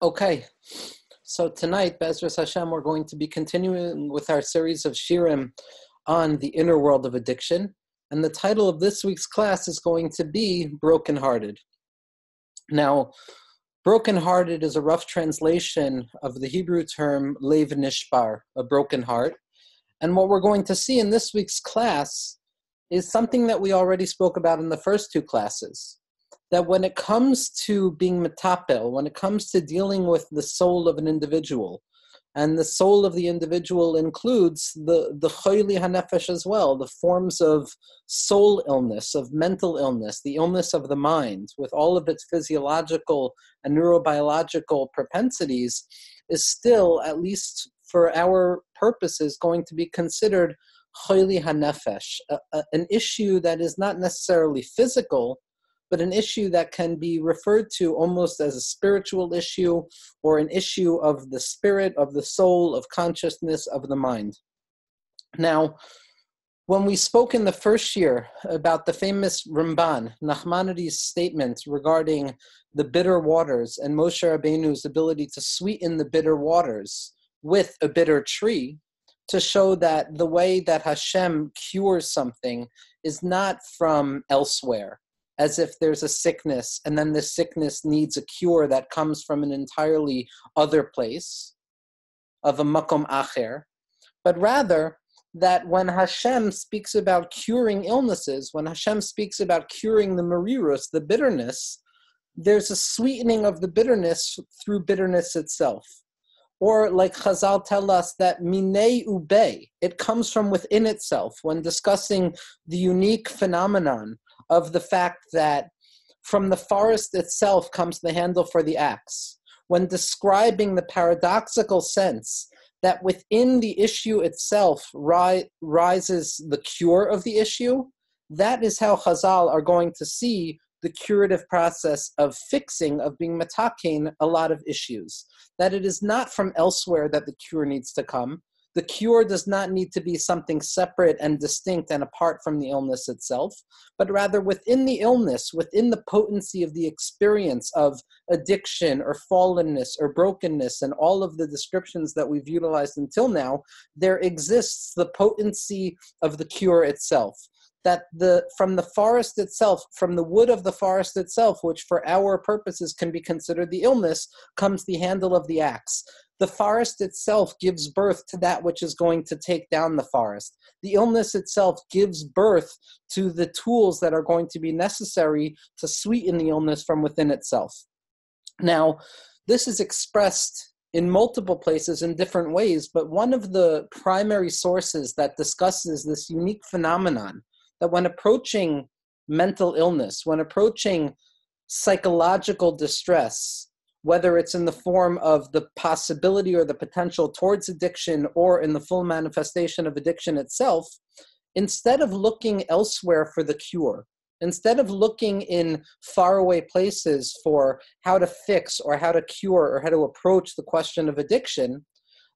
Okay, so tonight, Be'ezras Hashem, we're going to be continuing with our series of shirim on the inner world of addiction. And the title of this week's class is going to be Brokenhearted. Now, Brokenhearted is a rough translation of the Hebrew term Lev Nishbar, a broken heart. And what we're going to see in this week's class is something that we already spoke about in the first two classes. That when it comes to being metapel, when it comes to dealing with the soul of an individual, and the soul of the individual includes the choili hanefesh as well, the forms of soul illness, of mental illness, the illness of the mind, with all of its physiological and neurobiological propensities, is still, at least for our purposes, going to be considered choili hanefesh, an issue that is not necessarily physical, but an issue that can be referred to almost as a spiritual issue or an issue of the spirit, of the soul, of consciousness, of the mind. Now, when we spoke in the first year about the famous Ramban, Nachmanides' statement regarding the bitter waters and Moshe Rabbeinu's ability to sweeten the bitter waters with a bitter tree, to show that the way that Hashem cures something is not from elsewhere, as if there's a sickness, and then the sickness needs a cure that comes from an entirely other place, of a makom acher, but rather that when Hashem speaks about curing illnesses, when Hashem speaks about curing the merirus, the bitterness, there's a sweetening of the bitterness through bitterness itself. Or like Chazal tell us that minei ubei, it comes from within itself when discussing the unique phenomenon of the fact that from the forest itself comes the handle for the axe. When describing the paradoxical sense that within the issue itself rises the cure of the issue, that is how Chazal are going to see the curative process of fixing, of being matakein a lot of issues. That it is not from elsewhere that the cure needs to come. The cure does not need to be something separate and distinct and apart from the illness itself, but rather within the illness, within the potency of the experience of addiction or fallenness or brokenness and all of the descriptions that we've utilized until now, there exists the potency of the cure itself. That from the forest itself, from the wood of the forest itself, which for our purposes can be considered the illness, comes the handle of the axe. The forest itself gives birth to that which is going to take down the forest. The illness itself gives birth to the tools that are going to be necessary to sweeten the illness from within itself. Now, this is expressed in multiple places in different ways, but one of the primary sources that discusses this unique phenomenon that when approaching mental illness, when approaching psychological distress, whether it's in the form of the possibility or the potential towards addiction or in the full manifestation of addiction itself, instead of looking elsewhere for the cure, instead of looking in faraway places for how to fix or how to cure or how to approach the question of addiction,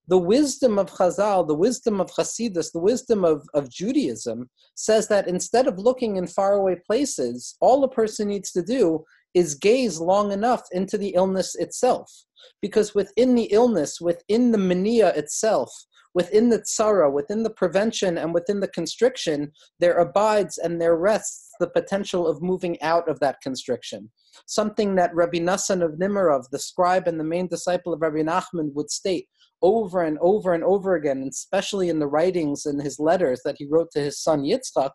the wisdom of Chazal, the wisdom of Hasidus, the wisdom of Judaism says that instead of looking in faraway places, all a person needs to do is gaze long enough into the illness itself. Because within the illness, within the mania itself, within the tzara, within the prevention, and within the constriction, there abides and there rests the potential of moving out of that constriction. Something that Rabbi Nassan of Nimerov, the scribe and the main disciple of Rabbi Nachman, would state over and over and over again, and especially in the writings and his letters that he wrote to his son Yitzchak.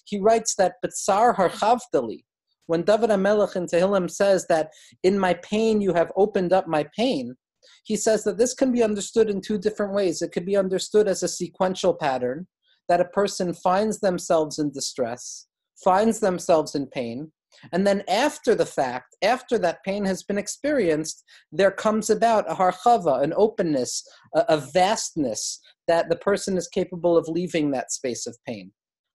He writes that B'tsar harchavtali, when David HaMelech in Tehillim says that in my pain you have opened up my pain, he says that this can be understood in two different ways. It could be understood as a sequential pattern, that a person finds themselves in distress, finds themselves in pain, and then after the fact, after that pain has been experienced, there comes about a harchava, an openness, a vastness that the person is capable of leaving that space of pain.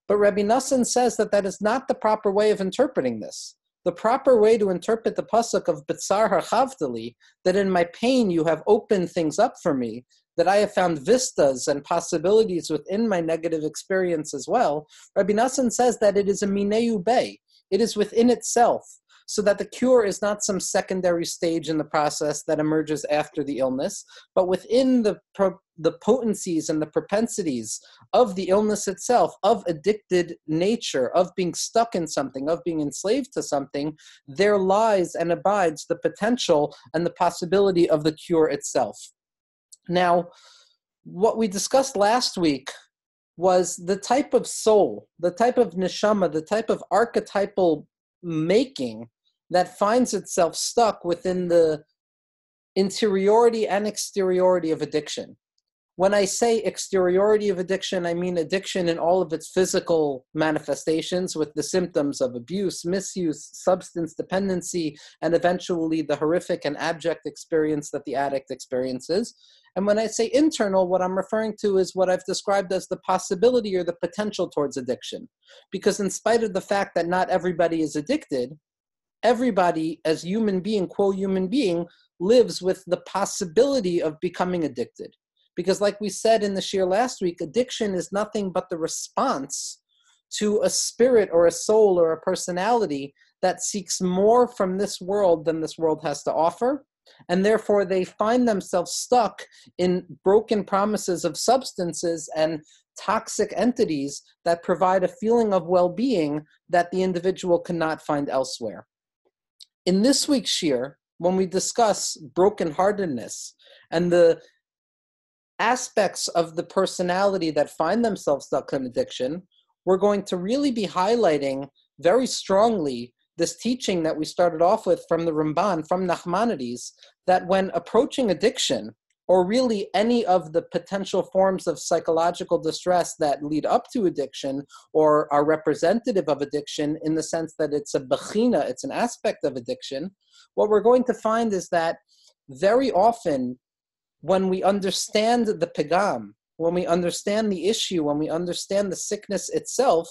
But Rabbi Nassan says that that is not the proper way of interpreting this. The proper way to interpret the pasuk of B'tsar harchavtali, that in my pain you have opened things up for me, that I have found vistas and possibilities within my negative experience as well, Rabbi Nassan says that it is a minei ubei. It is within itself. so that the cure is not some secondary stage in the process that emerges after the illness, but within the potencies and the propensities of the illness itself, of addicted nature, of being stuck in something, of being enslaved to something, there lies and abides the potential and the possibility of the cure itself. Now, what we discussed last week was the type of soul, the type of neshama, the type of archetypal making that finds itself stuck within the interiority and exteriority of addiction. When I say exteriority of addiction, I mean addiction in all of its physical manifestations with the symptoms of abuse, misuse, substance dependency, and eventually the horrific and abject experience that the addict experiences. And when I say internal, what I'm referring to is what I've described as the possibility or the potential towards addiction. Because in spite of the fact that not everybody is addicted, everybody as human being, quote human being, lives with the possibility of becoming addicted. Because like we said in the shir last week, addiction is nothing but the response to a spirit or a soul or a personality that seeks more from this world than this world has to offer. And therefore they find themselves stuck in broken promises of substances and toxic entities that provide a feeling of well-being that the individual cannot find elsewhere. In this week's shir, when we discuss brokenheartedness and the aspects of the personality that find themselves stuck in addiction, we're going to really be highlighting very strongly this teaching that we started off with from the Ramban, from Nachmanides, that when approaching addiction, or really any of the potential forms of psychological distress that lead up to addiction or are representative of addiction in the sense that it's a bechina, it's an aspect of addiction, what we're going to find is that very often when we understand the pegam, when we understand the issue, when we understand the sickness itself,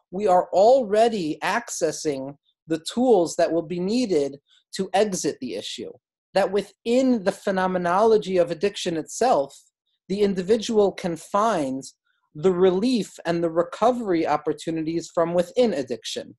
we are already accessing the tools that will be needed to exit the issue. That within the phenomenology of addiction itself, the individual can find the relief and the recovery opportunities from within addiction.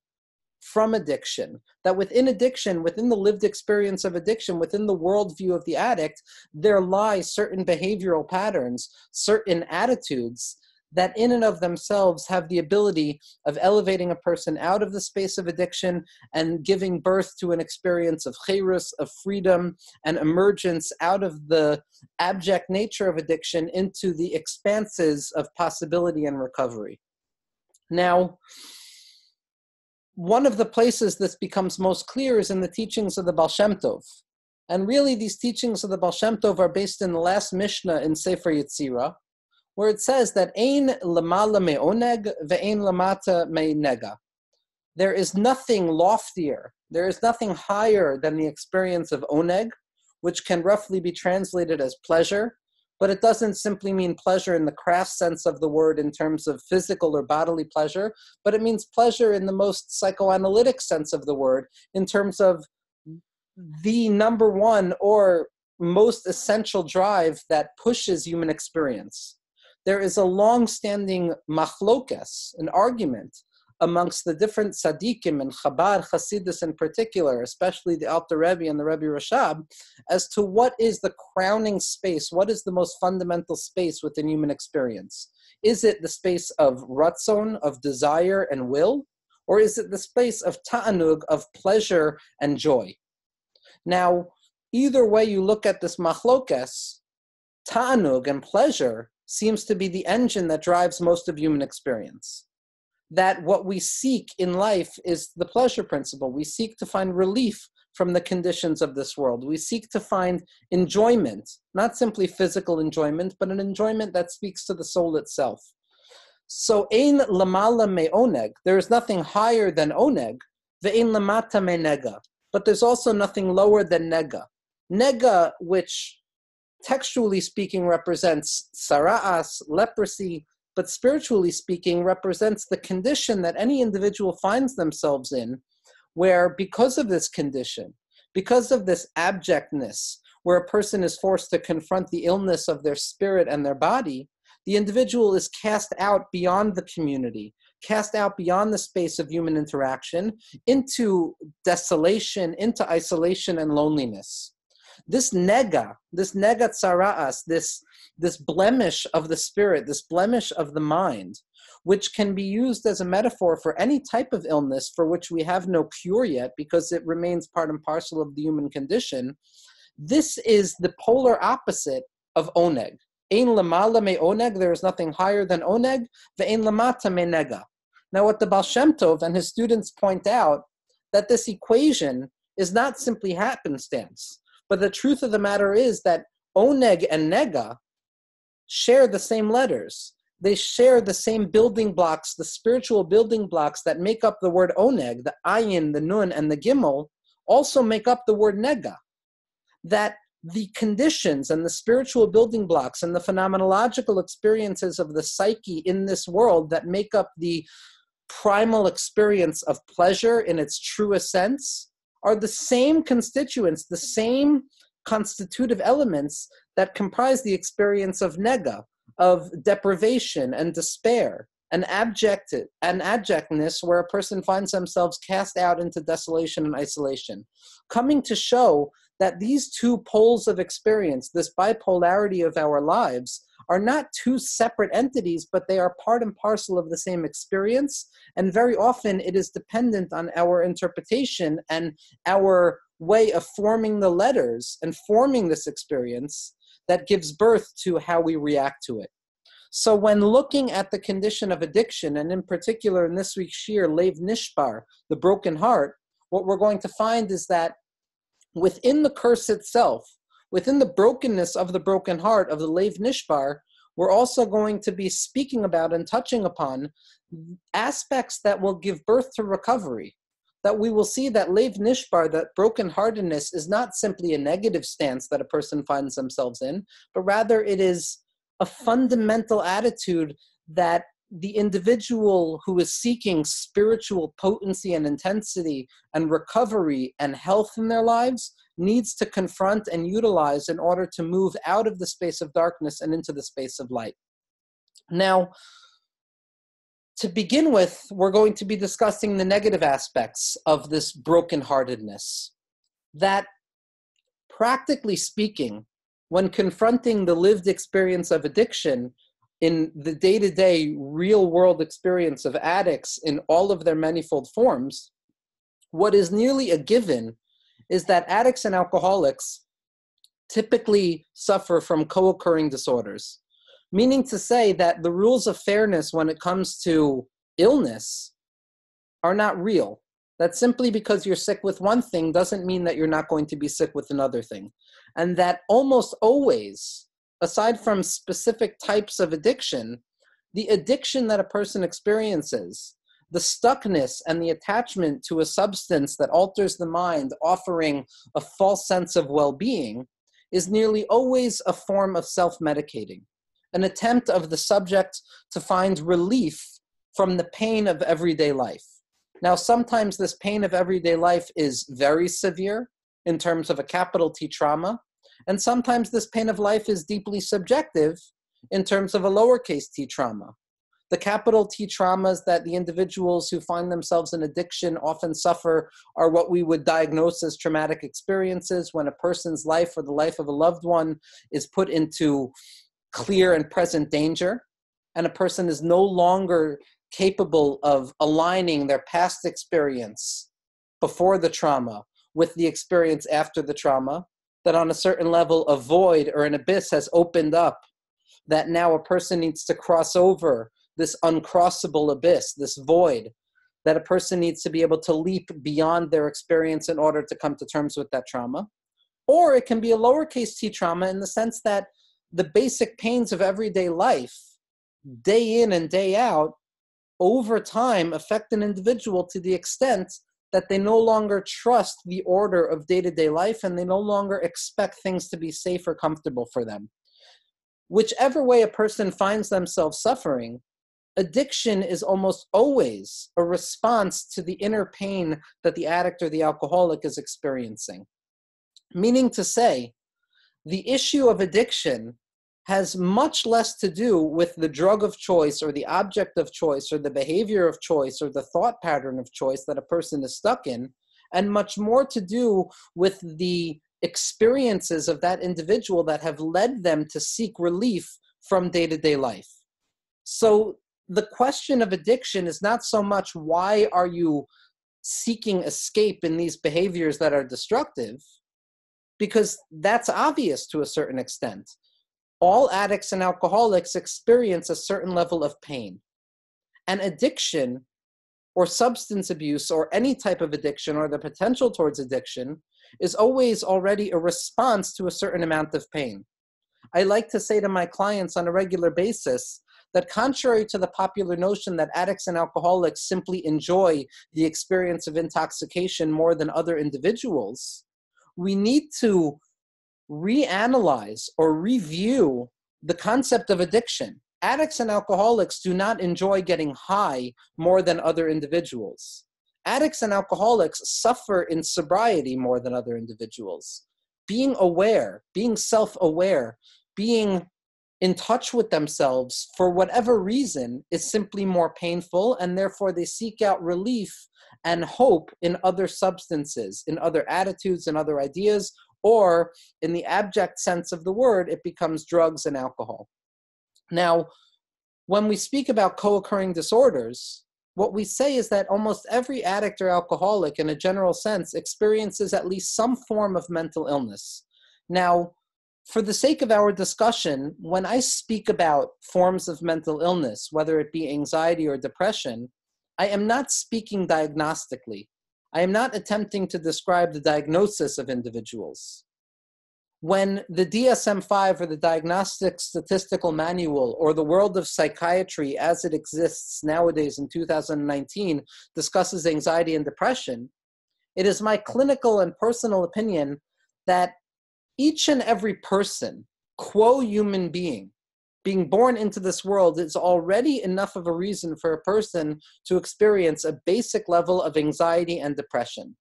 From addiction, that within addiction, within the lived experience of addiction, within the worldview of the addict, there lie certain behavioral patterns, certain attitudes that in and of themselves have the ability of elevating a person out of the space of addiction and giving birth to an experience of chayrus, of freedom, and emergence out of the abject nature of addiction into the expanses of possibility and recovery. Now, one of the places this becomes most clear is in the teachings of the Baal Shem Tov. And really, these teachings of the Baal Shem Tov are based in the last Mishnah in Sefer Yetzirah, where it says that Ein lamala me'oneg ve'ein lamata me'nega. There is nothing loftier, there is nothing higher than the experience of oneg, which can roughly be translated as pleasure, but it doesn't simply mean pleasure in the craft sense of the word in terms of physical or bodily pleasure, but it means pleasure in the most psychoanalytic sense of the word, in terms of the number one or most essential drive that pushes human experience. There is a long-standing machlokes, an argument, amongst the different tzaddikim and Chabad, Hasidus in particular, especially the Alter Rebbe and the Rebbe Rashab, as to what is the crowning space, what is the most fundamental space within human experience. Is it the space of ratzon, of desire and will, or is it the space of ta'anug, of pleasure and joy? Now, either way you look at this machlokes, ta'anug and pleasure seems to be the engine that drives most of human experience. That what we seek in life is the pleasure principle. We seek to find relief from the conditions of this world. We seek to find enjoyment, not simply physical enjoyment, but an enjoyment that speaks to the soul itself. So, ein lamala me oneg, there is nothing higher than oneg, ve'ein lamata me nega, but there's also nothing lower than nega. Nega, which textually speaking represents sara'as, leprosy, but spiritually speaking represents the condition that any individual finds themselves in, where because of this condition, because of this abjectness, where a person is forced to confront the illness of their spirit and their body, the individual is cast out beyond the community cast out beyond the space of human interaction into desolation, into isolation and loneliness. This nega tsara'as, this blemish of the spirit, this blemish of the mind, which can be used as a metaphor for any type of illness for which we have no cure yet because it remains part and parcel of the human condition. This is the polar opposite of oneg. Ein lamala me oneg, there is nothing higher than oneg, ve'ein lamata me nega. Now what the Baal Shem Tov and his students point out, that this equation is not simply happenstance, but the truth of the matter is that oneg and nega share the same letters. They share the same building blocks, the spiritual building blocks that make up the word oneg, the ayin, the nun, and the gimel, also make up the word nega. That the conditions and the spiritual building blocks and the phenomenological experiences of the psyche in this world that make up the primal experience of pleasure in its truest sense are the same constituents, the same constitutive elements that comprise the experience of nega, of deprivation and despair, and abjectness where a person finds themselves cast out into desolation and isolation, coming to show that these two poles of experience, this bipolarity of our lives, are not two separate entities, but they are part and parcel of the same experience, and very often it is dependent on our interpretation and our way of forming the letters and forming this experience that gives birth to how we react to it. So when looking at the condition of addiction, and in particular in this week's shir, Lev Nishbar, the broken heart, what we're going to find is that within the curse itself, within the brokenness of the broken heart, of the Lev Nishbar, we're also going to be speaking about and touching upon aspects that will give birth to recovery. That we will see that Lev Nishbar, that brokenheartedness, is not simply a negative stance that a person finds themselves in, but rather it is a fundamental attitude that the individual who is seeking spiritual potency and intensity and recovery and health in their lives needs to confront and utilize in order to move out of the space of darkness and into the space of light. Now, to begin with, we're going to be discussing the negative aspects of this brokenheartedness. That, practically speaking, when confronting the lived experience of addiction in the day-to-day real-world experience of addicts in all of their manifold forms, what is nearly a given is that addicts and alcoholics typically suffer from co-occurring disorders. Meaning to say that the rules of fairness when it comes to illness are not real. That simply because you're sick with one thing doesn't mean that you're not going to be sick with another thing. And that almost always, aside from specific types of addiction, the addiction that a person experiences, the stuckness and the attachment to a substance that alters the mind, offering a false sense of well-being, is nearly always a form of self-medicating. An attempt of the subject to find relief from the pain of everyday life. Now, sometimes this pain of everyday life is very severe in terms of a capital T trauma, and sometimes this pain of life is deeply subjective in terms of a lowercase t trauma. The capital T traumas that the individuals who find themselves in addiction often suffer are what we would diagnose as traumatic experiences, when a person's life or the life of a loved one is put into clear and present danger, and a person is no longer capable of aligning their past experience before the trauma with the experience after the trauma, that on a certain level a void or an abyss has opened up, that now a person needs to cross over this uncrossable abyss, this void, that a person needs to be able to leap beyond their experience in order to come to terms with that trauma. Or it can be a lowercase t trauma in the sense that the basic pains of everyday life, day in and day out, over time affect an individual to the extent that they no longer trust the order of day-to-day life and they no longer expect things to be safe or comfortable for them. Whichever way a person finds themselves suffering, addiction is almost always a response to the inner pain that the addict or the alcoholic is experiencing. Meaning to say, the issue of addiction has much less to do with the drug of choice or the object of choice or the behavior of choice or the thought pattern of choice that a person is stuck in, and much more to do with the experiences of that individual that have led them to seek relief from day-to-day life. So the question of addiction is not so much why are you seeking escape in these behaviors that are destructive, because that's obvious to a certain extent. All addicts and alcoholics experience a certain level of pain. And addiction or substance abuse or any type of addiction or the potential towards addiction is always already a response to a certain amount of pain. I like to say to my clients on a regular basis that contrary to the popular notion that addicts and alcoholics simply enjoy the experience of intoxication more than other individuals, we need to reanalyze or review the concept of addiction. Addicts and alcoholics do not enjoy getting high more than other individuals. Addicts and alcoholics suffer in sobriety more than other individuals. Being aware, being self-aware, being in touch with themselves for whatever reason is simply more painful, and therefore they seek out relief and hope in other substances, in other attitudes and other ideas, or in the abject sense of the word, it becomes drugs and alcohol. Now, when we speak about co-occurring disorders, what we say is that almost every addict or alcoholic, in a general sense, experiences at least some form of mental illness. Now, for the sake of our discussion, when I speak about forms of mental illness, whether it be anxiety or depression, I am not speaking diagnostically. I am not attempting to describe the diagnosis of individuals. When the DSM-5 or the Diagnostic Statistical Manual or the world of psychiatry as it exists nowadays in 2019 discusses anxiety and depression, it is my clinical and personal opinion that each and every person, quo human being born into this world is already enough of a reason for a person to experience a basic level of anxiety and depression.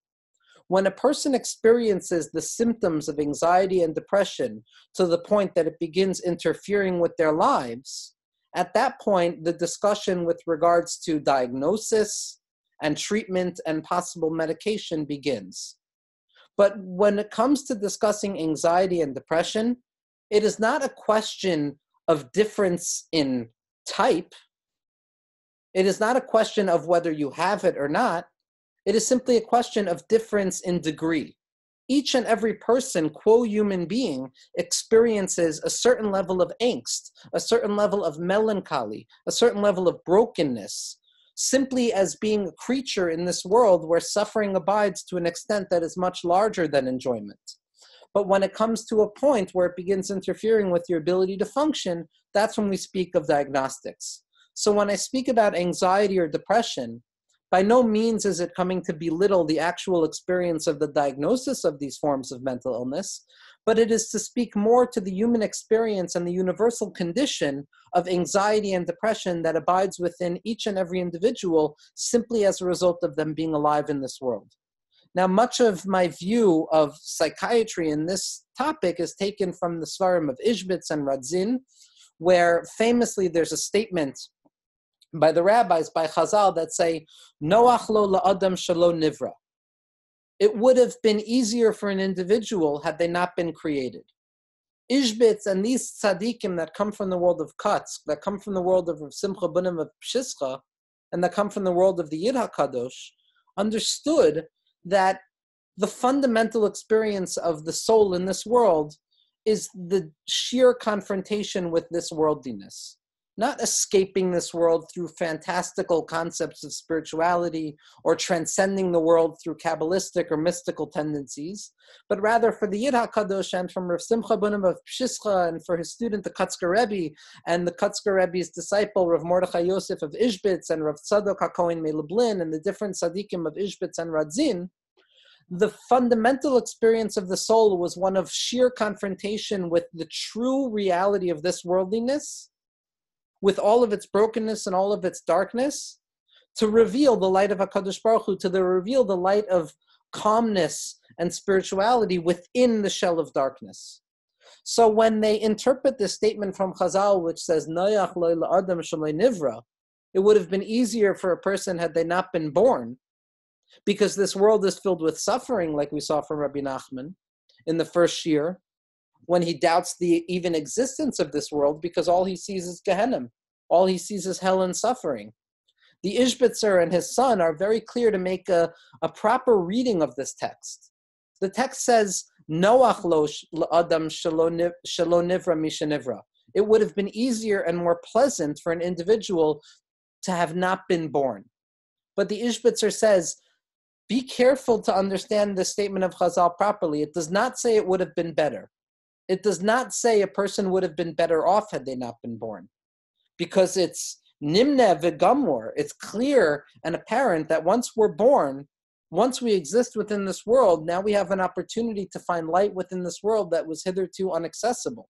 When a person experiences the symptoms of anxiety and depression to the point that it begins interfering with their lives, at that point, the discussion with regards to diagnosis and treatment and possible medication begins. But when it comes to discussing anxiety and depression, it is not a question of difference in type. It is not a question of whether you have it or not. It is simply a question of difference in degree. Each and every person, quo human being, experiences a certain level of angst, a certain level of melancholy, a certain level of brokenness, simply as being a creature in this world where suffering abides to an extent that is much larger than enjoyment. But when it comes to a point where it begins interfering with your ability to function, that's when we speak of diagnostics. So when I speak about anxiety or depression, by no means is it coming to belittle the actual experience of the diagnosis of these forms of mental illness, but it is to speak more to the human experience and the universal condition of anxiety and depression that abides within each and every individual simply as a result of them being alive in this world. Now, much of my view of psychiatry in this topic is taken from the Svarim of Ishbitz and Radzin, where famously there's a statement by the rabbis, by Chazal, that say, Noach lo la'adam shelo nivra. It would have been easier for an individual had they not been created. Ishbitz and these tzaddikim that come from the world of Katz, that come from the world of Simcha Bunim of Pshischa, and that come from the world of the Yid HaKadosh, understood that the fundamental experience of the soul in this world is the sheer confrontation with this worldliness. Not escaping this world through fantastical concepts of spirituality or transcending the world through Kabbalistic or mystical tendencies, but rather for the Yid HaKadosh and from Rav Simcha Bunim of Pshischa and for his student, the Kutzker Rebbe, and the Kutzker Rebbe's disciple, Rav Mordechai Yosef of Ishbitz and Rav Tzadok HaKohen Melublin and the different tzaddikim of Ishbitz and Radzin, the fundamental experience of the soul was one of sheer confrontation with the true reality of this worldliness, with all of its brokenness and all of its darkness, to reveal the light of HaKadosh Baruch Hu, to reveal the light of calmness and spirituality within the shell of darkness. So when they interpret this statement from Chazal, which says, Noach lo la'adam shaloi nivra, it would have been easier for a person had they not been born, because this world is filled with suffering, like we saw from Rabbi Nachman in the first year, when he doubts the even existence of this world, because all he sees is Gehenna. All he sees is hell and suffering. The Ishbitzer and his son are very clear to make a proper reading of this text. The text says, Noach lo adam shelo nivra mishenivra. It would have been easier and more pleasant for an individual to have not been born. But the Ishbitzer says, be careful to understand the statement of Chazal properly. It does not say it would have been better. It does not say a person would have been better off had they not been born. Because it's nimne v'gamor. It's clear and apparent that once we're born, once we exist within this world, now we have an opportunity to find light within this world that was hitherto inaccessible.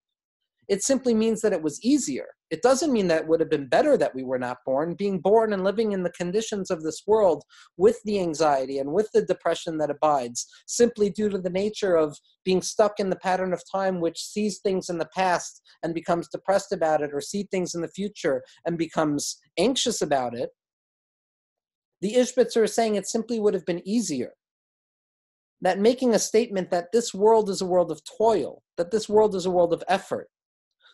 It simply means that it was easier. It doesn't mean that it would have been better that we were not born. Being born and living in the conditions of this world with the anxiety and with the depression that abides, simply due to the nature of being stuck in the pattern of time which sees things in the past and becomes depressed about it, or see things in the future and becomes anxious about it, the Ishbitzer is saying it simply would have been easier. That making a statement that this world is a world of toil, that this world is a world of effort,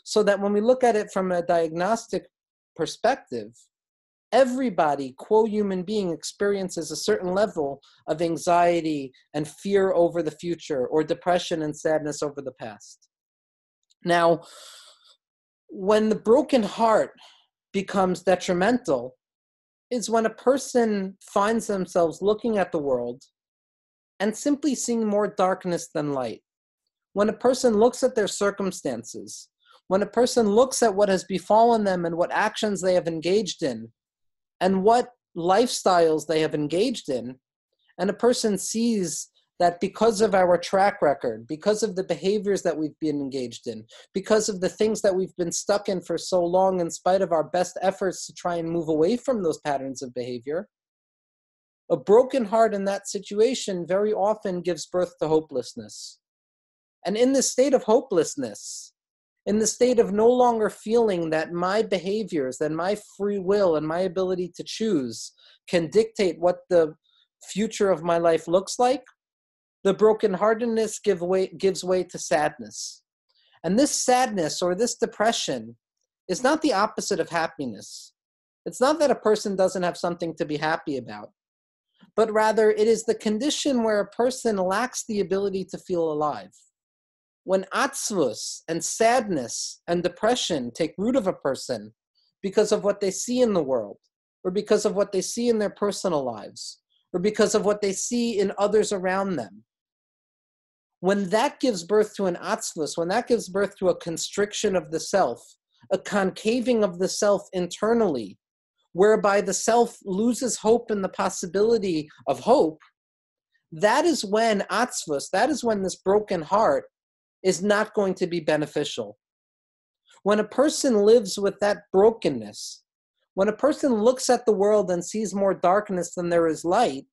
so that when we look at it from a diagnostic perspective, everybody, quo human being, experiences a certain level of anxiety and fear over the future, or depression and sadness over the past. Now, when the broken heart becomes detrimental is when a person finds themselves looking at the world and simply seeing more darkness than light. When a person looks at their circumstances, when a person looks at what has befallen them and what actions they have engaged in, and what lifestyles they have engaged in, and a person sees that because of our track record, because of the behaviors that we've been engaged in, because of the things that we've been stuck in for so long in spite of our best efforts to try and move away from those patterns of behavior, a broken heart in that situation very often gives birth to hopelessness. And in this state of hopelessness, in the state of no longer feeling that my behaviors and my free will and my ability to choose can dictate what the future of my life looks like, the brokenheartedness gives way to sadness. And this sadness or this depression is not the opposite of happiness. It's not that a person doesn't have something to be happy about, but rather it is the condition where a person lacks the ability to feel alive. When atzvus and sadness and depression take root of a person because of what they see in the world, or because of what they see in their personal lives, or because of what they see in others around them, when that gives birth to an atzvus, when that gives birth to a constriction of the self, a concaving of the self internally, whereby the self loses hope in the possibility of hope, that is when atzvus, that is when this broken heart is not going to be beneficial. When a person lives with that brokenness, when a person looks at the world and sees more darkness than there is light,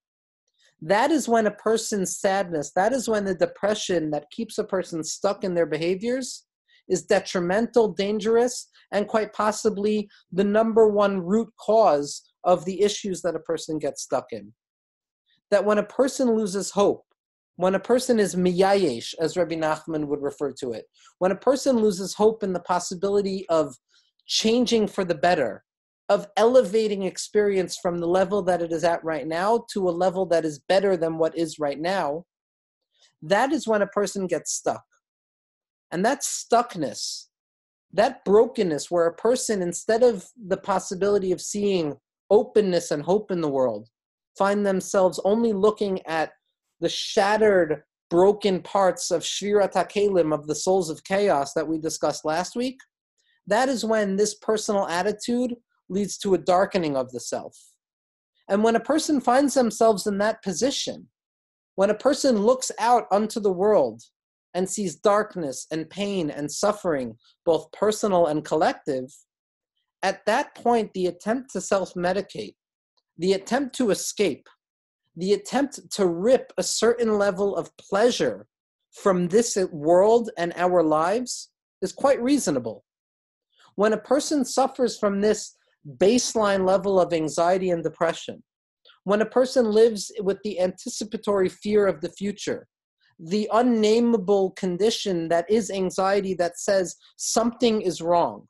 that is when a person's sadness, that is when the depression that keeps a person stuck in their behaviors is detrimental, dangerous, and quite possibly the number one root cause of the issues that a person gets stuck in. That when a person loses hope, when a person is miyayesh, as Rabbi Nachman would refer to it, when a person loses hope in the possibility of changing for the better, of elevating experience from the level that it is at right now to a level that is better than what is right now, that is when a person gets stuck. And that stuckness, that brokenness where a person, instead of the possibility of seeing openness and hope in the world, find themselves only looking at the shattered, broken parts of Shvirat HaKelim, of the souls of chaos that we discussed last week, that is when this personal attitude leads to a darkening of the self. And when a person finds themselves in that position, when a person looks out unto the world and sees darkness and pain and suffering, both personal and collective, at that point, the attempt to self-medicate, the attempt to escape, the attempt to rip a certain level of pleasure from this world and our lives is quite reasonable. When a person suffers from this baseline level of anxiety and depression, when a person lives with the anticipatory fear of the future, the unnameable condition that is anxiety that says something is wrong.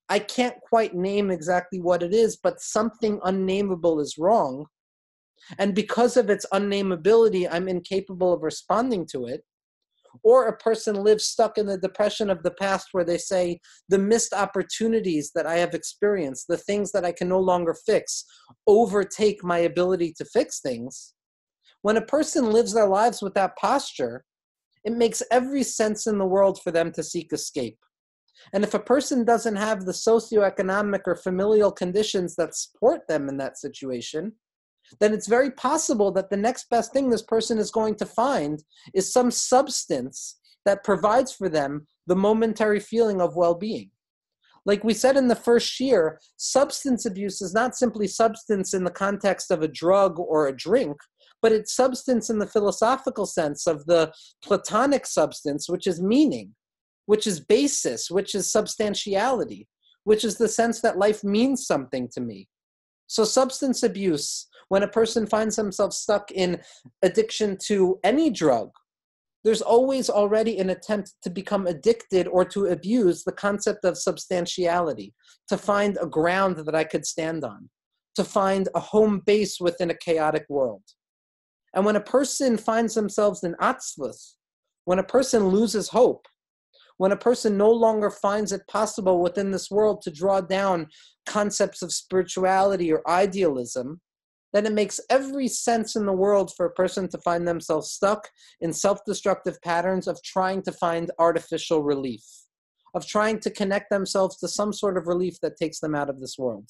I can't quite name exactly what it is, but something unnameable is wrong. And because of its unnamability, I'm incapable of responding to it. Or a person lives stuck in the depression of the past where they say the missed opportunities that I have experienced, the things that I can no longer fix, overtake my ability to fix things. When a person lives their lives with that posture, it makes every sense in the world for them to seek escape. And if a person doesn't have the socioeconomic or familial conditions that support them in that situation, then it's very possible that the next best thing this person is going to find is some substance that provides for them the momentary feeling of well-being. Like we said in the first year, substance abuse is not simply substance in the context of a drug or a drink, but it's substance in the philosophical sense of the Platonic substance, which is meaning, which is basis, which is substantiality, which is the sense that life means something to me. So substance abuse, when a person finds themselves stuck in addiction to any drug, there's always already an attempt to become addicted or to abuse the concept of substantiality, to find a ground that I could stand on, to find a home base within a chaotic world. And when a person finds themselves in atzvus, when a person loses hope, when a person no longer finds it possible within this world to draw down concepts of spirituality or idealism, then it makes every sense in the world for a person to find themselves stuck in self-destructive patterns of trying to find artificial relief, of trying to connect themselves to some sort of relief that takes them out of this world.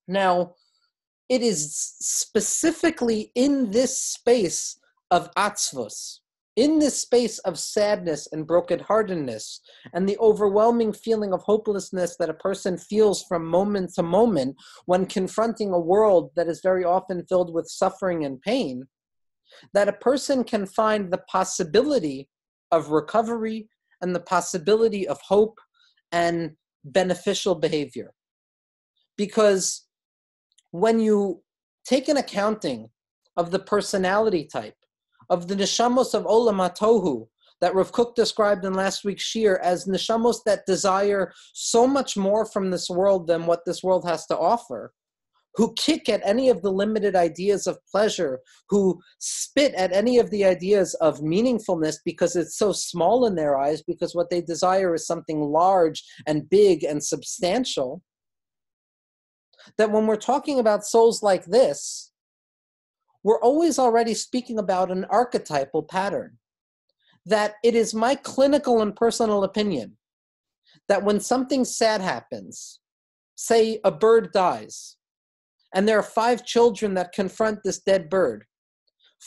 Now, it is specifically in this space of atzvus, in this space of sadness and brokenheartedness and the overwhelming feeling of hopelessness that a person feels from moment to moment when confronting a world that is very often filled with suffering and pain, that a person can find the possibility of recovery and the possibility of hope and beneficial behavior. Because when you take an accounting of the personality type, of the neshamos of Olam HaTohu that Rav Kook described in last week's shir as neshamos that desire so much more from this world than what this world has to offer, who kick at any of the limited ideas of pleasure, who spit at any of the ideas of meaningfulness because it's so small in their eyes, because what they desire is something large and big and substantial, that when we're talking about souls like this, we're always already speaking about an archetypal pattern. That it is my clinical and personal opinion that when something sad happens, say a bird dies, and there are 5 children that confront this dead bird,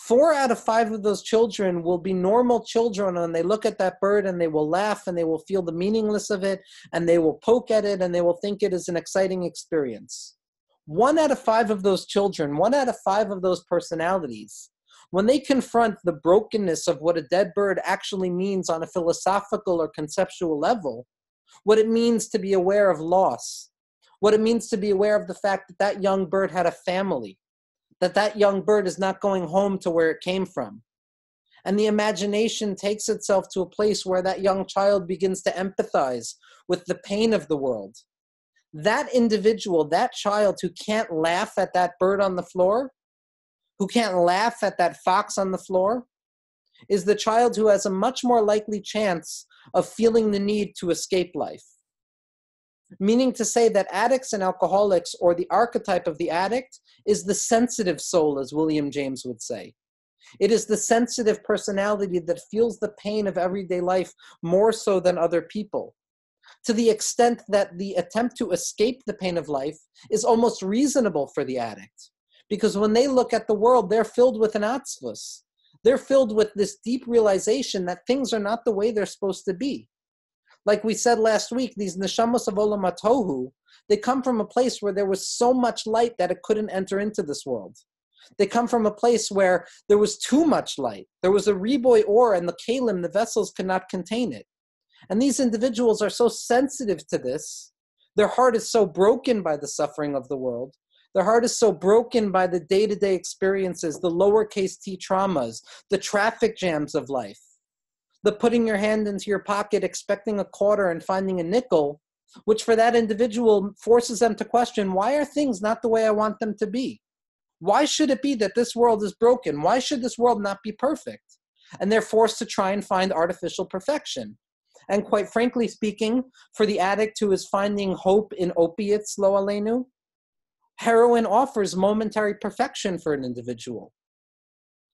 4 out of 5 of those children will be normal children, and they look at that bird and they will laugh and they will feel the meaningless of it, and they will poke at it and they will think it is an exciting experience. 1 out of 5 of those children, 1 out of 5 of those personalities, when they confront the brokenness of what a dead bird actually means on a philosophical or conceptual level, what it means to be aware of loss, what it means to be aware of the fact that that young bird had a family, that that young bird is not going home to where it came from. And the imagination takes itself to a place where that young child begins to empathize with the pain of the world. That individual, that child who can't laugh at that bird on the floor, who can't laugh at that fox on the floor, is the child who has a much more likely chance of feeling the need to escape life. Meaning to say that addicts and alcoholics, or the archetype of the addict, is the sensitive soul, as William James would say. It is the sensitive personality that feels the pain of everyday life more so than other people, to the extent that the attempt to escape the pain of life is almost reasonable for the addict. Because when they look at the world, they're filled with an atzvus. They're filled with this deep realization that things are not the way they're supposed to be. Like we said last week, these neshamos of Olam HaTohu, they come from a place where there was so much light that it couldn't enter into this world. They come from a place where there was too much light. There was a riboy ore, and the kalim, the vessels, could not contain it. And these individuals are so sensitive to this. Their heart is so broken by the suffering of the world. Their heart is so broken by the day-to-day experiences, the lowercase t traumas, the traffic jams of life, the putting your hand into your pocket, expecting a quarter and finding a nickel, which for that individual forces them to question, why are things not the way I want them to be? Why should it be that this world is broken? Why should this world not be perfect? And they're forced to try and find artificial perfection. And quite frankly speaking, for the addict who is finding hope in opiates, lo aleinu, heroin offers momentary perfection for an individual.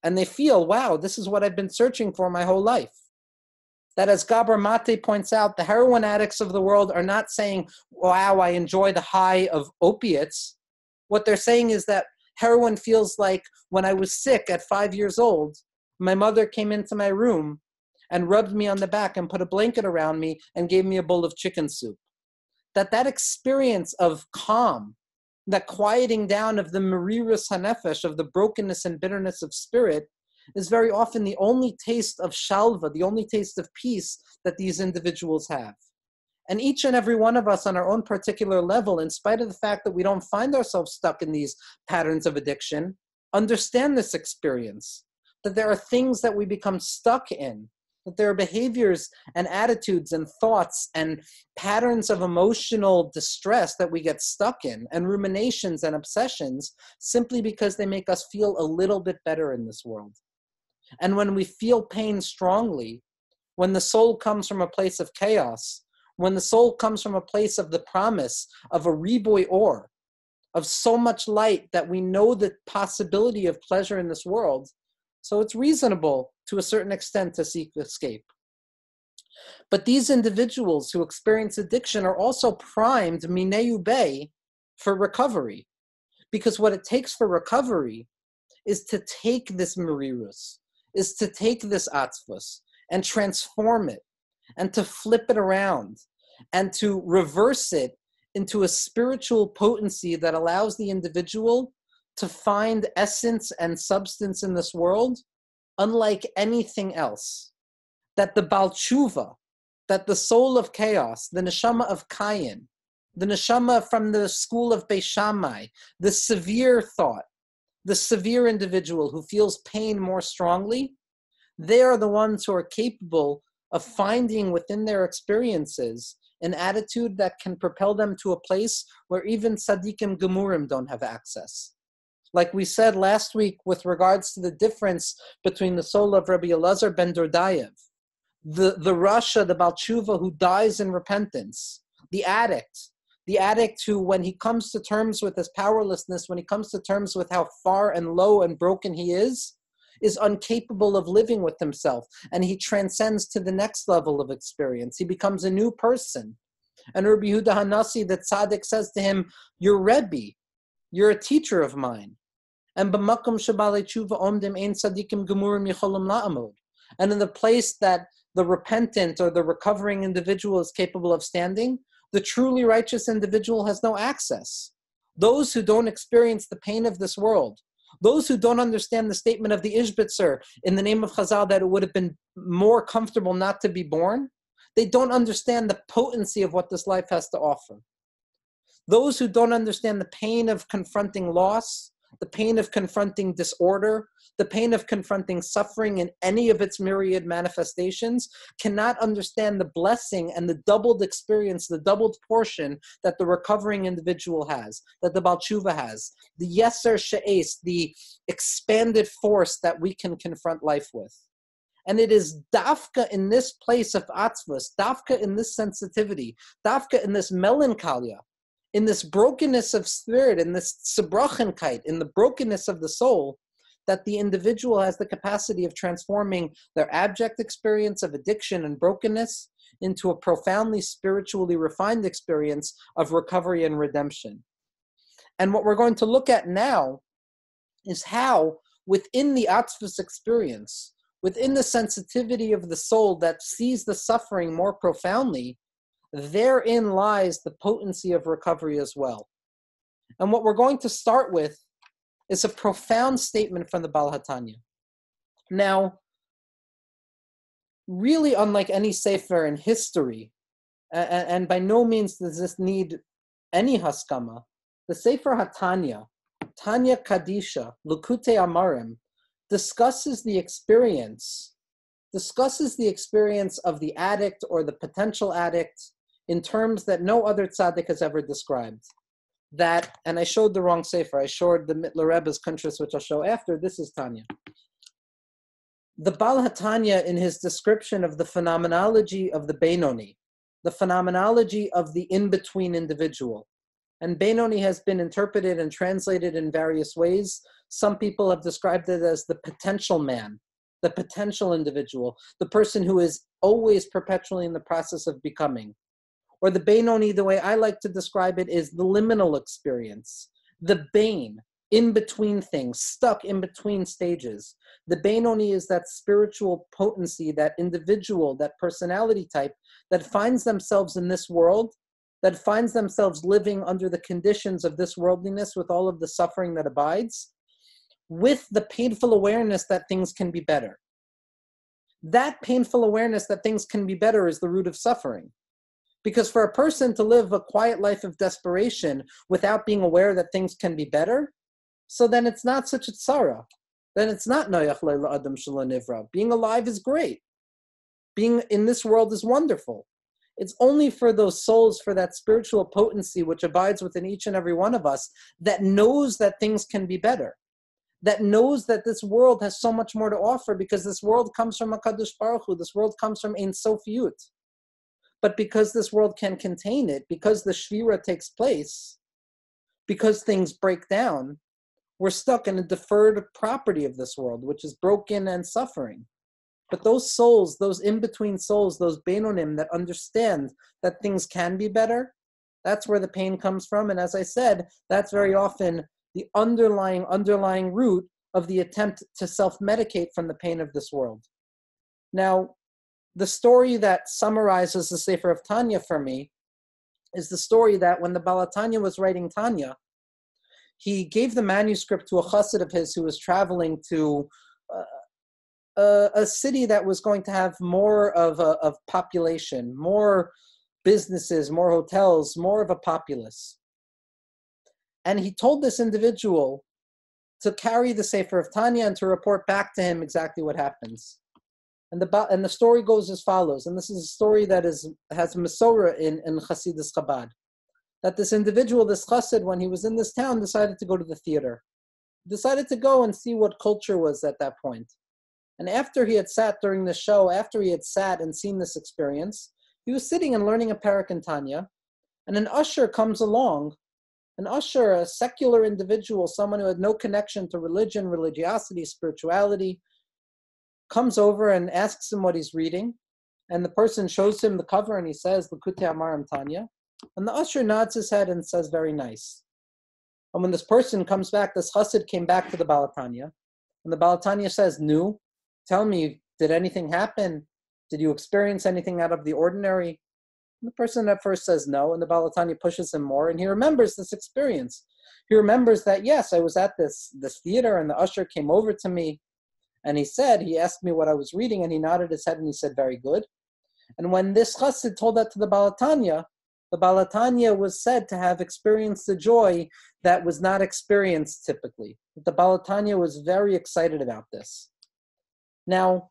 And they feel, wow, this is what I've been searching for my whole life. That, as Gabor Mate points out, the heroin addicts of the world are not saying, wow, I enjoy the high of opiates. What they're saying is that heroin feels like when I was sick at 5 years old, my mother came into my room and rubbed me on the back and put a blanket around me and gave me a bowl of chicken soup. That experience of calm, that quieting down of the merirus hanefesh, of the brokenness and bitterness of spirit, is very often the only taste of shalva, the only taste of peace that these individuals have. And each and every one of us on our own particular level, in spite of the fact that we don't find ourselves stuck in these patterns of addiction, understand this experience, that there are things that we become stuck in, that there are behaviors and attitudes and thoughts and patterns of emotional distress that we get stuck in, and ruminations and obsessions, simply because they make us feel a little bit better in this world. And when we feel pain strongly, when the soul comes from a place of chaos, when the soul comes from a place of the promise of a riboy or, of so much light that we know the possibility of pleasure in this world, so it's reasonable to a certain extent to seek escape. But these individuals who experience addiction are also primed mineu bay for recovery, because what it takes for recovery is to take this merirus, is to take this atzvus and transform it, and to flip it around, and to reverse it into a spiritual potency that allows the individual to find essence and substance in this world unlike anything else. That the Baal Tshuva, that the soul of chaos, the neshama of Kayin, the neshama from the school of Beis Shammai, the severe thought, the severe individual who feels pain more strongly, they are the ones who are capable of finding within their experiences an attitude that can propel them to a place where even tzaddikim gemurim don't have access. Like we said last week with regards to the difference between the soul of Rabbi Elazar ben Dordayev, the Rasha, the Baal Tshuva who dies in repentance, the addict who, when he comes to terms with his powerlessness, when he comes to terms with how far and low and broken he is incapable of living with himself, and he transcends to the next level of experience. He becomes a new person. And Rabbi Yehuda Hanassi, the tzaddik, says to him, "You're Rebbe, you're a teacher of mine." And b'makom shebalei tshuva omdim ein tzaddikim gemurim yicholim la'amod. And in the place that the repentant or the recovering individual is capable of standing, the truly righteous individual has no access. Those who don't experience the pain of this world, those who don't understand the statement of the Ishbitzer in the name of Chazal that it would have been more comfortable not to be born, they don't understand the potency of what this life has to offer. Those who don't understand the pain of confronting loss, the pain of confronting disorder, the pain of confronting suffering in any of its myriad manifestations, cannot understand the blessing and the doubled experience, the doubled portion that the recovering individual has, that the Baal Tshuva has, the Yeser She'es, the expanded force that we can confront life with. And it is dafka in this place of atzvus, dafka in this sensitivity, dafka in this melancholia, in this brokenness of spirit, in this zebrochenkeit, in the brokenness of the soul, that the individual has the capacity of transforming their abject experience of addiction and brokenness into a profoundly spiritually refined experience of recovery and redemption. And what we're going to look at now is how, within the atzvus experience, within the sensitivity of the soul that sees the suffering more profoundly, therein lies the potency of recovery as well. And what we're going to start with is a profound statement from the Baal HaTanya. Now, really unlike any sefer in history, and by no means does this need any haskama, the Sefer HaTanya, Tanya Kadisha, Lukutei Amarim, discusses the experience of the addict or the potential addict in terms that no other tzaddik has ever described. That, and I showed the wrong sefer, I showed the Mittler Rebbe's Kuntres, which I'll show after. This is Tanya. The Baal HaTanya, in his description of the phenomenology of the Benoni, the phenomenology of the in-between individual, and Benoni has been interpreted and translated in various ways. Some people have described it as the potential man, the potential individual, the person who is always perpetually in the process of becoming. Or the Benoni, the way I like to describe it, is the liminal experience, the Bain, in between things, stuck in between stages. The Benoni is that spiritual potency, that individual, that personality type that finds themselves in this world, that finds themselves living under the conditions of this worldliness with all of the suffering that abides, with the painful awareness that things can be better. That painful awareness that things can be better is the root of suffering. Because for a person to live a quiet life of desperation without being aware that things can be better, so then it's not such a tzara. Then it's not noyach leila adam shelo nivra. Being alive is great. Being in this world is wonderful. It's only for those souls, for that spiritual potency which abides within each and every one of us, that knows that things can be better, that knows that this world has so much more to offer, because this world comes from HaKadosh Baruch Hu, this world comes from Ein Sofiyut. But because this world can contain it, because the shvira takes place, because things break down, we're stuck in a deferred property of this world, which is broken and suffering. But those souls, those in-between souls, those Beinonim that understand that things can be better, that's where the pain comes from. And as I said, that's very often the underlying root of the attempt to self-medicate from the pain of this world. Now, the story that summarizes the Sefer of Tanya for me is the story that when the Baal HaTanya was writing Tanya, he gave the manuscript to a chassid of his who was traveling to a city that was going to have more of population, more businesses, more hotels, more of a populace. And he told this individual to carry the Sefer of Tanya and to report back to him exactly what happens. And the story goes as follows, and this is a story that has Masorah in Hasidus Chabad, that this individual, this chassid, when he was in this town, decided to go to the theater. Decided to go and see what culture was at that point. And after he had sat during the show, after he had sat and seen this experience, he was sitting and learning a parak in Tanya, and an usher comes along. An usher, a secular individual, someone who had no connection to religion, religiosity, spirituality, comes over and asks him what he's reading. And the person shows him the cover and he says, L'kutei Amarim Tanya. And the usher nods his head and says, very nice. And when this person comes back, this chassid came back to the Baal HaTanya, and the Baal HaTanya says, Nu, tell me, did anything happen? Did you experience anything out of the ordinary? And the person at first says no, and the Baal HaTanya pushes him more, and he remembers this experience. He remembers that, yes, I was at this theater, and the usher came over to me, and he asked me what I was reading, and he nodded his head, and he said, very good. And when this chassid told that to the Baal HaTanya, the Baal HaTanya was said to have experienced a joy that was not experienced typically. The Baal HaTanya was very excited about this. Now,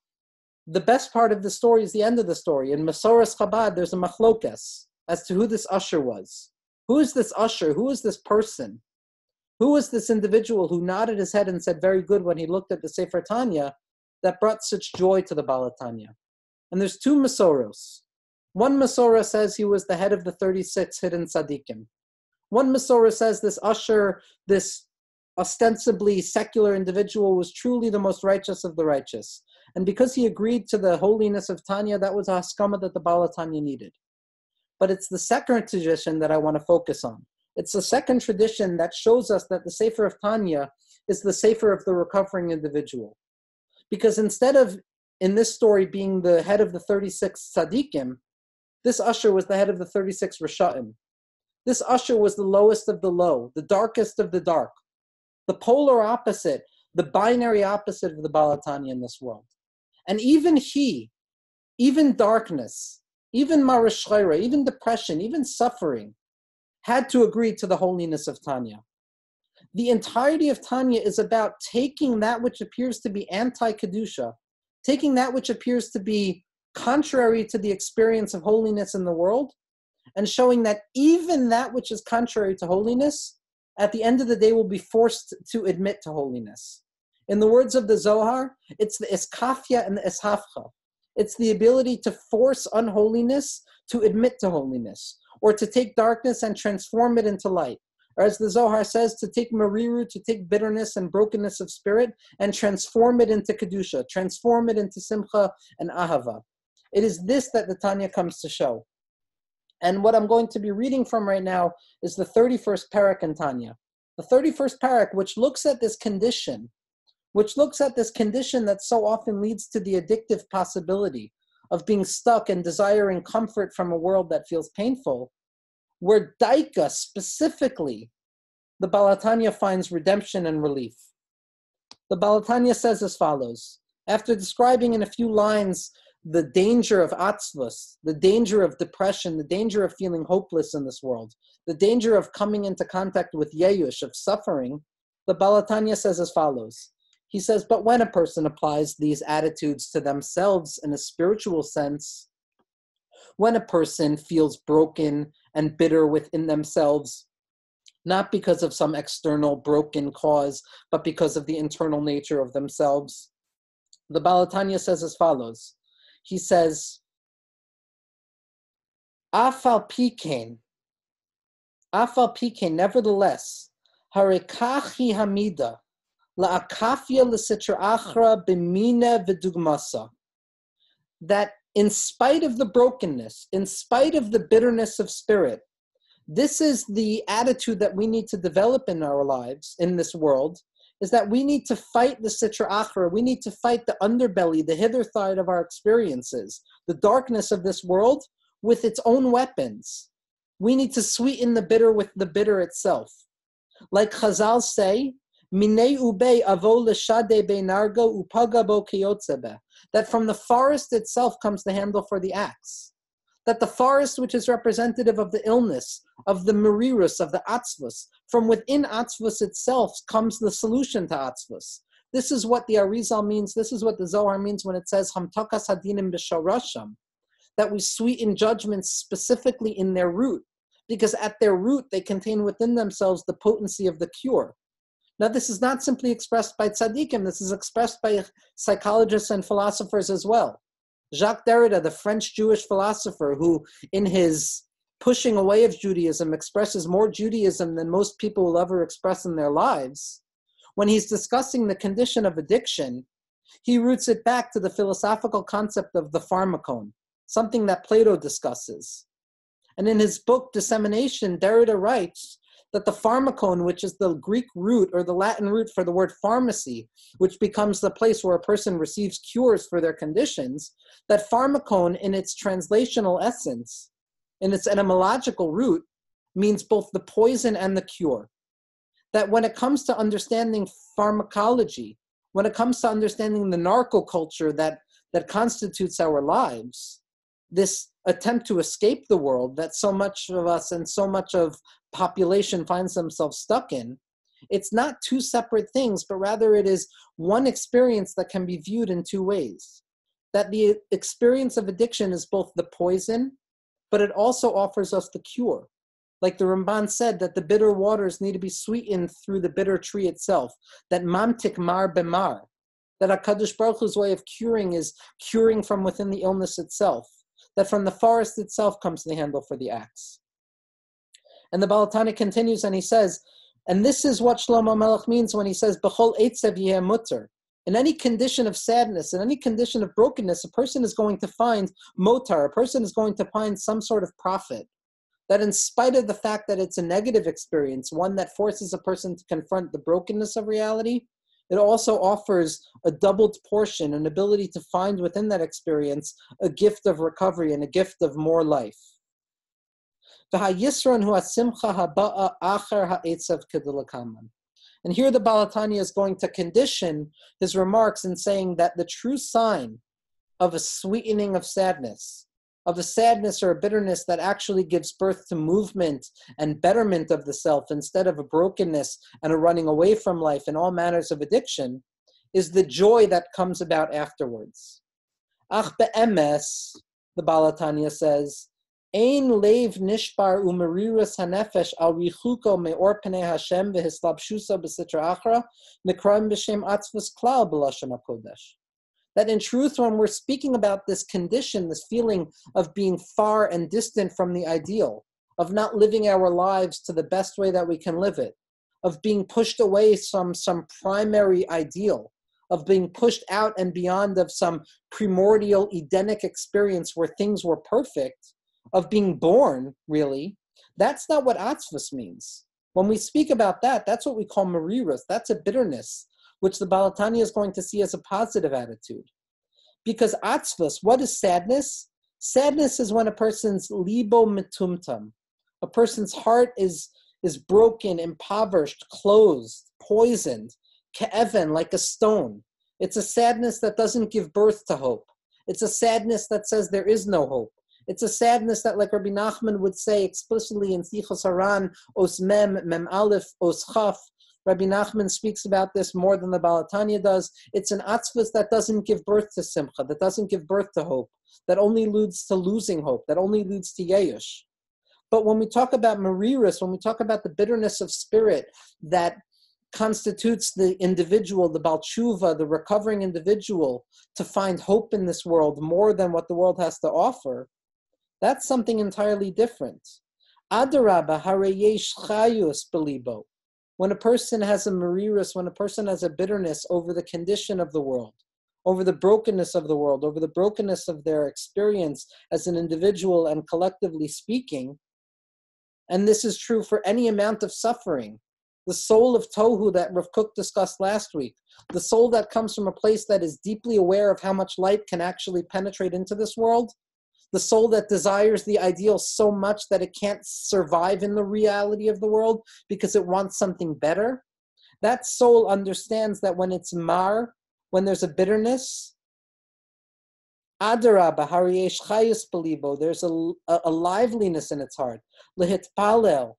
the best part of the story is the end of the story. In Masoras Chabad, there's a machlokas as to who this usher was. Who is this usher? Who is this person? Who was this individual who nodded his head and said very good when he looked at the Sefer Tanya that brought such joy to the Baal HaTanya? And there's two Masoros. One Masorah says he was the head of the 36 hidden tzaddikim. One Masorah says this usher, this ostensibly secular individual, was truly the most righteous of the righteous. And because he agreed to the holiness of Tanya, that was a haskama that the Baal HaTanya needed. But it's the second tradition that I want to focus on. It's the second tradition that shows us that the Sefer of Tanya is the Sefer of the recovering individual. Because instead of, in this story, being the head of the 36 tzaddikim, this usher was the head of the 36 Risha'im. This usher was the lowest of the low, the darkest of the dark. the polar opposite, the binary opposite of the Baal HaTanya in this world. And even he, even darkness, even marashchayra, even depression, even suffering, had to agree to the holiness of Tanya. The entirety of Tanya is about taking that which appears to be anti-Kedusha, taking that which appears to be contrary to the experience of holiness in the world, and showing that even that which is contrary to holiness, at the end of the day will be forced to admit to holiness. In the words of the Zohar, it's the eskafia and the eshafcha. It's the ability to force unholiness to admit to holiness, or to take darkness and transform it into light. Or as the Zohar says, to take mariru, to take bitterness and brokenness of spirit and transform it into kedusha, transform it into simcha and ahava. It is this that the Tanya comes to show. And what I'm going to be reading from right now is the 31st parak in Tanya. The 31st parak, which looks at this condition that so often leads to the addictive possibility of being stuck and desiring comfort from a world that feels painful, where Daika specifically, the Baal HaTanya finds redemption and relief. The Baal HaTanya says as follows, after describing in a few lines the danger of atzvus, the danger of depression, the danger of feeling hopeless in this world, the danger of coming into contact with yeyush, of suffering, the Baal HaTanya says as follows. He says, but when a person applies these attitudes to themselves in a spiritual sense, when a person feels broken and bitter within themselves, not because of some external broken cause, but because of the internal nature of themselves, the Baal HaTanya says as follows. He says, Afal pikein, nevertheless, harekachi hamida, la'akafia l'sitra achra b'mina v'dugmasa, that in spite of the brokenness, in spite of the bitterness of spirit, this is the attitude that we need to develop in our lives, in this world, is that we need to fight the sitra achra, we need to fight the underbelly, the hither side of our experiences, the darkness of this world with its own weapons. We need to sweeten the bitter with the bitter itself. Like Chazal say, Minei ube avo l'shade beinargo upaga bo kiyotzebe, that from the forest itself comes the handle for the axe. That the forest, which is representative of the illness, of the merirus, of the atzvus, from within atzvus itself comes the solution to atzvus. This is what the Arizal means, this is what the Zohar means when it says, Hamtakas hadinim b'sharasham, that we sweeten judgments specifically in their root, because at their root they contain within themselves the potency of the cure. Now, this is not simply expressed by tzaddikim, this is expressed by psychologists and philosophers as well. Jacques Derrida, the French Jewish philosopher who, in his pushing away of Judaism, expresses more Judaism than most people will ever express in their lives, when he's discussing the condition of addiction, he roots it back to the philosophical concept of the pharmakon, something that Plato discusses. And in his book, Dissemination, Derrida writes that the pharmakon, which is the Greek root or the Latin root for the word pharmacy, which becomes the place where a person receives cures for their conditions, that pharmakon in its translational essence, in its etymological root, means both the poison and the cure. That when it comes to understanding pharmacology, when it comes to understanding the narco-culture that constitutes our lives, this attempt to escape the world that so much of us and so much of population finds themselves stuck in, it's not two separate things, but rather it is one experience that can be viewed in two ways. That the experience of addiction is both the poison, but it also offers us the cure. Like the Ramban said, that the bitter waters need to be sweetened through the bitter tree itself, that mamtik mar bemar, that HaKadosh Baruch Hu's way of curing is curing from within the illness itself, that from the forest itself comes the handle for the axe. And the Baal HaTanya continues and he says, and this is what Shlomo Melech means when he says, B'chol eitzev yeh mutter. In any condition of sadness, in any condition of brokenness, a person is going to find motar, a person is going to find some sort of profit. That in spite of the fact that it's a negative experience, one that forces a person to confront the brokenness of reality, it also offers a doubled portion, an ability to find within that experience a gift of recovery and a gift of more life. And And here the Balatanya is going to condition his remarks in saying that the true sign of a sweetening of sadness, of a sadness or a bitterness that actually gives birth to movement and betterment of the self instead of a brokenness and a running away from life and all manners of addiction, is the joy that comes about afterwards. Ach be'emes, the Balatanya says, Ein leiv nishbar u'merirus hanefesh al richuko me'or penei Hashem v'hislabshusa b'sitra achra nekroim b'shem atzvus klal b'lashon HaKodesh. That in truth, when we're speaking about this condition, this feeling of being far and distant from the ideal, of not living our lives to the best way that we can live it, of being pushed away from some primary ideal, of being pushed out and beyond of some primordial Edenic experience where things were perfect, of being born, really, that's not what atzvus means. When we speak about that, that's what we call merirus. That's a bitterness, which the Balatanya is going to see as a positive attitude. Because atzvus, what is sadness? Sadness is when a person's libo metumtum, a person's heart is broken, impoverished, closed, poisoned, ke'evan, like a stone. It's a sadness that doesn't give birth to hope. It's a sadness that says there is no hope. It's a sadness that, like Rabbi Nachman would say explicitly in Sichos Haran, Os Mem Aleph, Os Chaf, Rabbi Nachman speaks about this more than the Balatanya does. It's an atzvus that doesn't give birth to simcha, that doesn't give birth to hope, that only leads to losing hope, that only leads to yeyush. But when we talk about merirus, when we talk about the bitterness of spirit that constitutes the individual, the Baal Tshuva, the recovering individual, to find hope in this world more than what the world has to offer, that's something entirely different. Adarabba hareyesh chayus belibo. When a person has a merirus, when a person has a bitterness over the condition of the world, over the brokenness of the world, over the brokenness of their experience as an individual and collectively speaking, and this is true for any amount of suffering, the soul of Tohu that Rav Kook discussed last week, the soul that comes from a place that is deeply aware of how much light can actually penetrate into this world, the soul that desires the ideal so much that it can't survive in the reality of the world because it wants something better, that soul understands that when it's mar, when there's a bitterness, adarabba hariyesh chayus belibo, there's a liveliness in its heart, lehitpalel,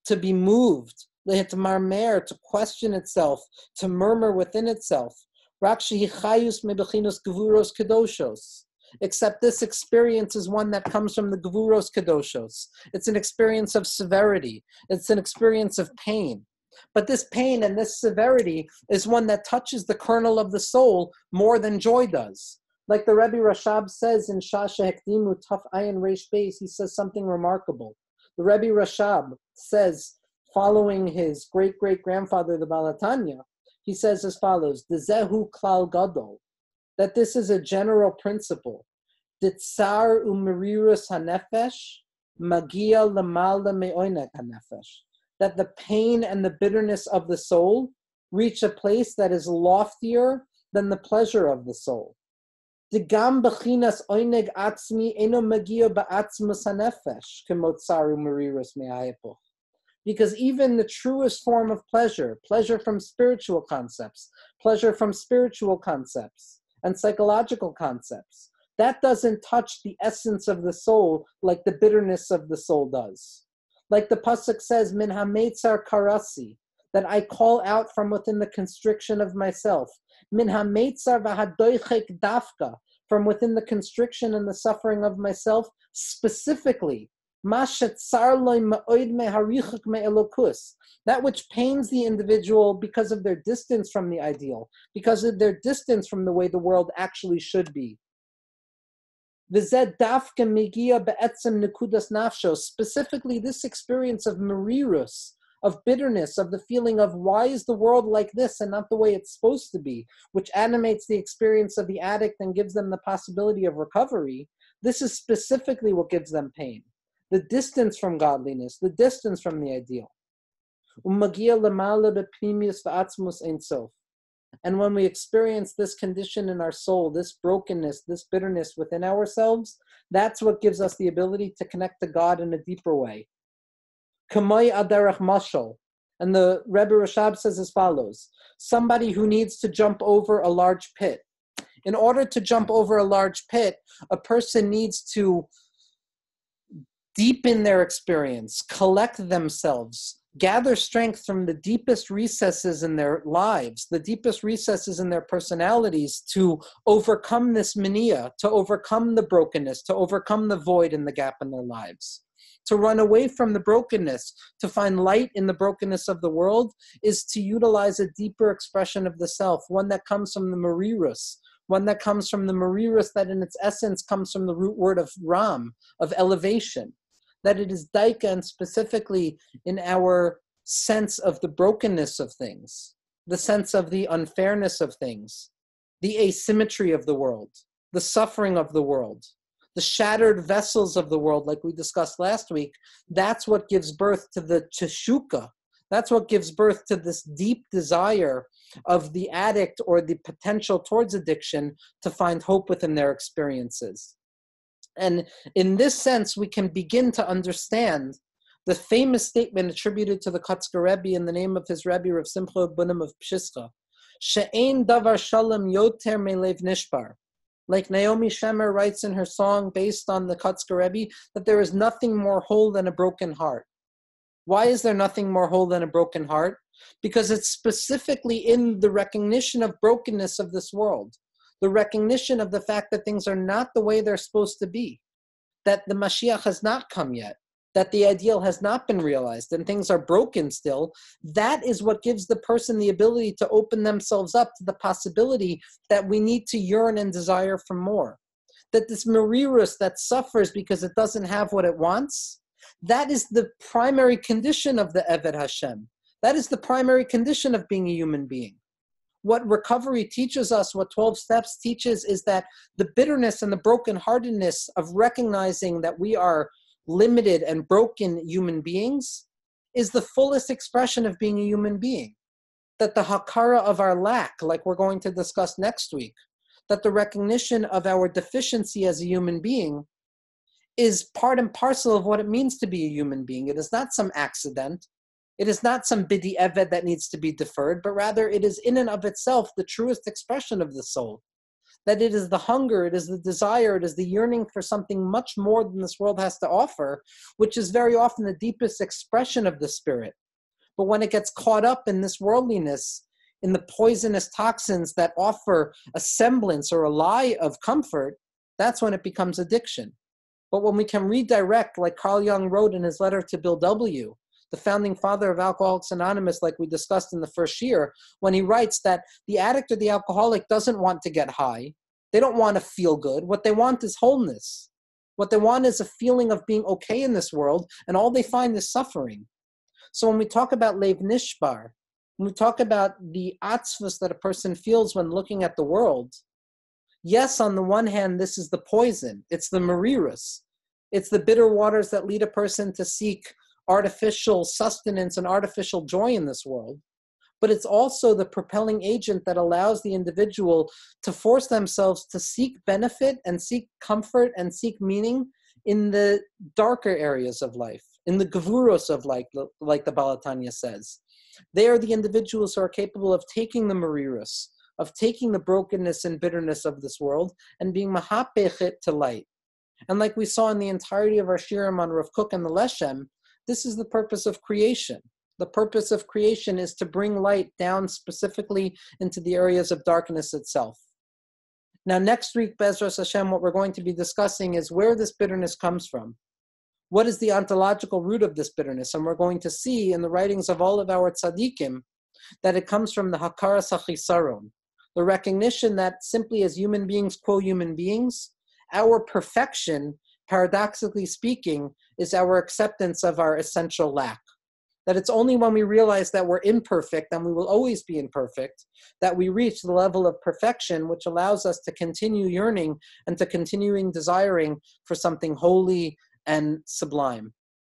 to be moved, lehitmarmer, to question itself, to murmur within itself, rakshi chayus mebechinus gevuros kedoshos. Except this experience is one that comes from the Gevuros Kedoshos. It's an experience of severity. It's an experience of pain. But this pain and this severity is one that touches the kernel of the soul more than joy does. Like the Rebbe Rashab says in Shasha Hekdimu Taf Ayin Reish Beis, he says something remarkable. The Rebbe Rashab says, following his great-great-grandfather, the Balatanya, he says as follows, Dezehu klal gadol, that this is a general principle. Ditzar umerirus hanefesh magia lamalda me'oinek hanefesh. That the pain and the bitterness of the soul reach a place that is loftier than the pleasure of the soul. Digam bechinas oineg atzmi eno magia ba'atzmus hanefesh kemotzaru merirus me'ayepoch. Because even the truest form of pleasure, pleasure from spiritual concepts and psychological concepts, that doesn't touch the essence of the soul like the bitterness of the soul does. Like the pasuk says, min hametzar karasi, that I call out from within the constriction of myself. Min hametzar v'hadoichek dafka, from within the constriction and the suffering of myself, specifically. That which pains the individual because of their distance from the ideal, because of their distance from the way the world actually should be. Specifically, this experience of merirus, of bitterness, of the feeling of why is the world like this and not the way it's supposed to be, which animates the experience of the addict and gives them the possibility of recovery, this is specifically what gives them pain. The distance from godliness, the distance from the ideal. And when we experience this condition in our soul, this brokenness, this bitterness within ourselves, that's what gives us the ability to connect to God in a deeper way. Kamay adarach mashal, And the Rebbe Rashab says as follows: somebody who needs to jump over a large pit. In order to jump over a large pit, a person needs to deepen their experience, collect themselves, gather strength from the deepest recesses in their lives, the deepest recesses in their personalities, to overcome this mania, to overcome the brokenness, to overcome the void and the gap in their lives. To run away from the brokenness, to find light in the brokenness of the world, is to utilize a deeper expression of the self, one that comes from the Marirus, one that comes from the Marirus that in its essence comes from the root word of Ram, of elevation. That it is daika, and specifically in our sense of the brokenness of things, the sense of the unfairness of things, the asymmetry of the world, the suffering of the world, the shattered vessels of the world, like we discussed last week. That's what gives birth to the teshuka. That's what gives birth to this deep desire of the addict or the potential towards addiction to find hope within their experiences. And in this sense, we can begin to understand the famous statement attributed to the Kotzker Rebbe in the name of his Rebbe, Rav Simcha Bunim of Pshischa, She'ein davar shalom yoter melev nishbar. Like Naomi Shemer writes in her song based on the Kotzker Rebbe, that there is nothing more whole than a broken heart. Why is there nothing more whole than a broken heart? Because it's specifically in the recognition of brokenness of this world, the recognition of the fact that things are not the way they're supposed to be, that the Mashiach has not come yet, that the ideal has not been realized, and things are broken still. That is what gives the person the ability to open themselves up to the possibility that we need to yearn and desire for more. That this Marirus that suffers because it doesn't have what it wants, that is the primary condition of the Eved Hashem. That is the primary condition of being a human being. What recovery teaches us, what 12 Steps teaches, is that the bitterness and the brokenheartedness of recognizing that we are limited and broken human beings is the fullest expression of being a human being. That the hakara of our lack, like we're going to discuss next week, that the recognition of our deficiency as a human being is part and parcel of what it means to be a human being. It is not some accident. It is not some bidi eved that needs to be deferred, but rather it is in and of itself the truest expression of the soul. That it is the hunger, it is the desire, it is the yearning for something much more than this world has to offer, which is very often the deepest expression of the spirit. But when it gets caught up in this worldliness, in the poisonous toxins that offer a semblance or a lie of comfort, that's when it becomes addiction. But when we can redirect, like Carl Jung wrote in his letter to Bill W., the founding father of Alcoholics Anonymous, like we discussed in the first year, when he writes that the addict or the alcoholic doesn't want to get high. They don't want to feel good. What they want is wholeness. What they want is a feeling of being okay in this world, and all they find is suffering. So when we talk about Lev Nishbar, when we talk about the atzvus that a person feels when looking at the world, yes, on the one hand, this is the poison. It's the marirus. It's the bitter waters that lead a person to seek artificial sustenance and artificial joy in this world. But it's also the propelling agent that allows the individual to force themselves to seek benefit and seek comfort and seek meaning in the darker areas of life, in the gavuros of life, like the Balatanya says. They are the individuals who are capable of taking the marirus, of taking the brokenness and bitterness of this world and being mahapechet to light. And like we saw in the entirety of our shirim on Rav Kook and the Leshem, this is the purpose of creation. The purpose of creation is to bring light down specifically into the areas of darkness itself. Now, next week, Bezras Hashem, what we're going to be discussing is where this bitterness comes from. What is the ontological root of this bitterness? And we're going to see in the writings of all of our tzaddikim that it comes from the hakara sachisaron, the recognition that simply as human beings, quo human beings, our perfection, paradoxically speaking, is our acceptance of our essential lack. That it's only when we realize that we're imperfect, and we will always be imperfect, that we reach the level of perfection, which allows us to continue yearning and to continuing desiring for something holy and sublime.